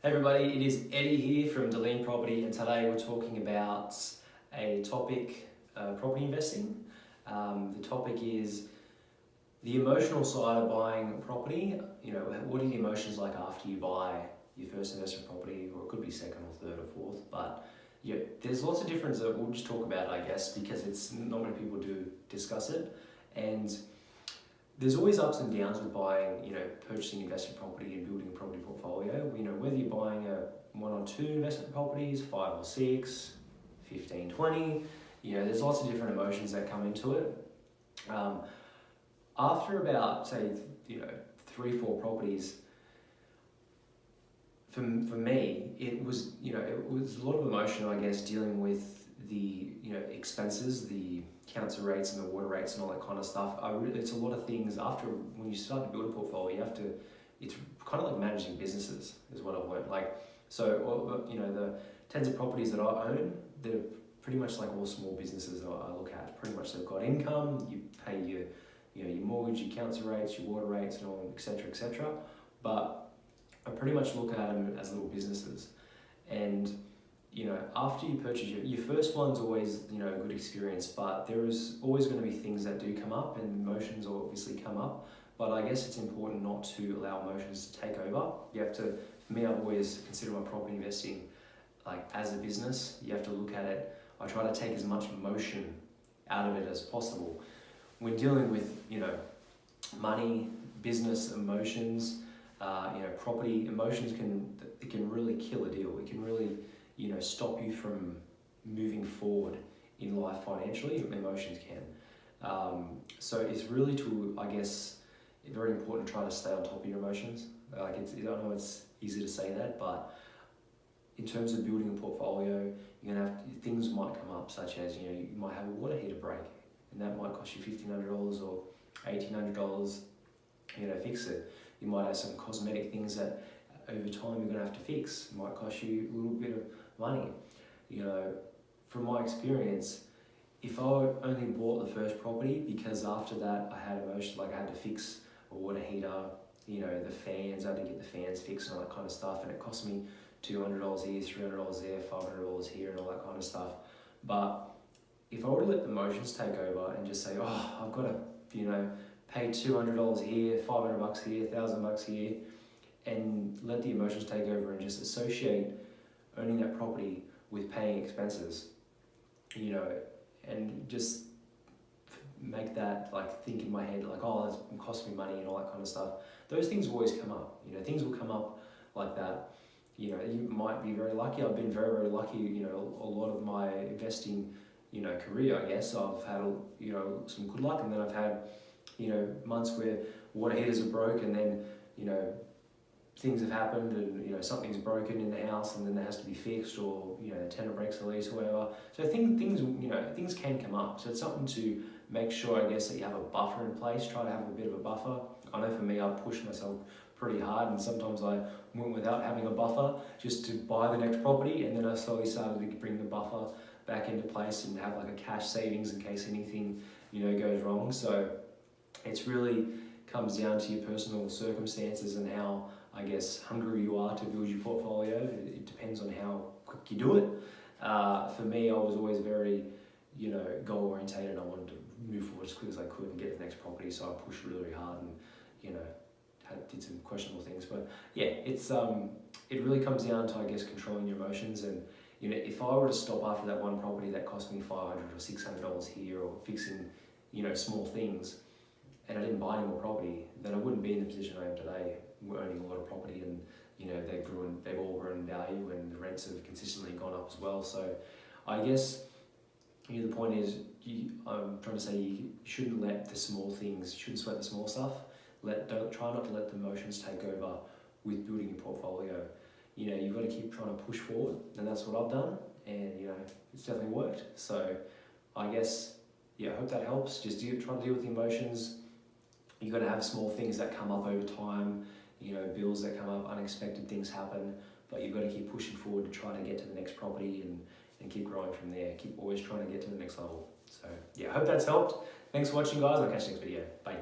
Hey everybody, it is Eddie here from Dilleen Property, and today we're talking about a topic, property investing. The topic is the emotional side of buying property. You know, what are the emotions like after you buy your first investment property, or it could be second or third or fourth, but yeah, there's lots of difference that we'll just talk about, I guess, because it's not many people do discuss it. And there's always ups and downs with buying, purchasing investment property and building a property portfolio. Whether you're buying one or two investment properties, 5 or 6, 15, 20, there's lots of different emotions that come into it. After about, say, 3, 4 properties, for me, it was a lot of emotion, I guess, dealing with the expenses, the council rates and the water rates and all that kind of stuff. It's a lot of things. After, when you start to build a portfolio, it's kind of like managing businesses is what I've learned. The tens of properties that I own, they're pretty much like all small businesses that I look at. Pretty much they've got income, you pay your mortgage, your council rates, your water rates and all, etc., etc. But I pretty much look at them as little businesses. And after you purchase your first one's always, a good experience, but there is always going to be things that do come up, and emotions obviously come up. But I guess it's important not to allow emotions to take over. You have to, for me, I've always considered my property investing like as a business. You have to look at it. I try to take as much emotion out of it as possible. When dealing with, money, business, emotions, property, emotions can really kill a deal. It can really stop you from moving forward in life financially. Emotions can. So it's really I guess, very important to try to stay on top of your emotions. I know it's easy to say that, but in terms of building a portfolio, things might come up, such as, you might have a water heater break, and that might cost you $1,500 or $1,800, fix it. You might have some cosmetic things that over time you're going to have to fix. It might cost you a little bit of money. From my experience, if I only bought the first property because after that I had emotion, like I had to fix a water heater, the fans, I had to get the fans fixed and all that kind of stuff, and it cost me $200 here, $300 there, $500 here and all that kind of stuff. But if I were to let the emotions take over and just say, oh, I've got to, pay $200 here, $500 here, $1,000 here, and let the emotions take over and just associate owning that property with paying expenses, and just make that think in my head, like, oh, that's cost me money and all that kind of stuff. Those things always come up. Things will come up like that. You might be very lucky. I've been very, very lucky. A lot of my investing, career, I guess, I've had, some good luck, and then I've had, months where water heaters are broke, and then, things have happened, and something's broken in the house, and then that has to be fixed, or the tenant breaks the lease or whatever. So things can come up. So it's something to make sure, I guess, that you have a buffer in place. Try to have a bit of a buffer. I know for me, I pushed myself pretty hard, and sometimes I went without having a buffer just to buy the next property, and then I slowly started to bring the buffer back into place and have like a cash savings in case anything goes wrong. So it's really comes down to your personal circumstances and how, I guess, hungry you are to build your portfolio. It depends on how quick you do it. For me, I was always very, goal orientated. I wanted to move forward as quick as I could and get to the next property. So I pushed really hard and, did some questionable things. But yeah, it really comes down to, I guess, controlling your emotions. And if I were to stop after that one property that cost me $500 or $600 here, or fixing, small things, and I didn't buy any more property, then I wouldn't be in the position I am today. We're owning a lot of property, and they've all grown in value, and the rents have consistently gone up as well. So I guess the point is, I'm trying to say, you shouldn't let the small things, you shouldn't sweat the small stuff. Try not to let the emotions take over with building your portfolio. You've got to keep trying to push forward, and that's what I've done, and it's definitely worked. So I guess, I hope that helps. Just try to deal with the emotions. You've got to have small things that come up over time, bills that come up, unexpected things happen, but you've got to keep pushing forward to try to get to the next property and keep growing from there. Keep always trying to get to the next level. So I hope that's helped. Thanks for watching, guys. I'll catch you next video. Bye.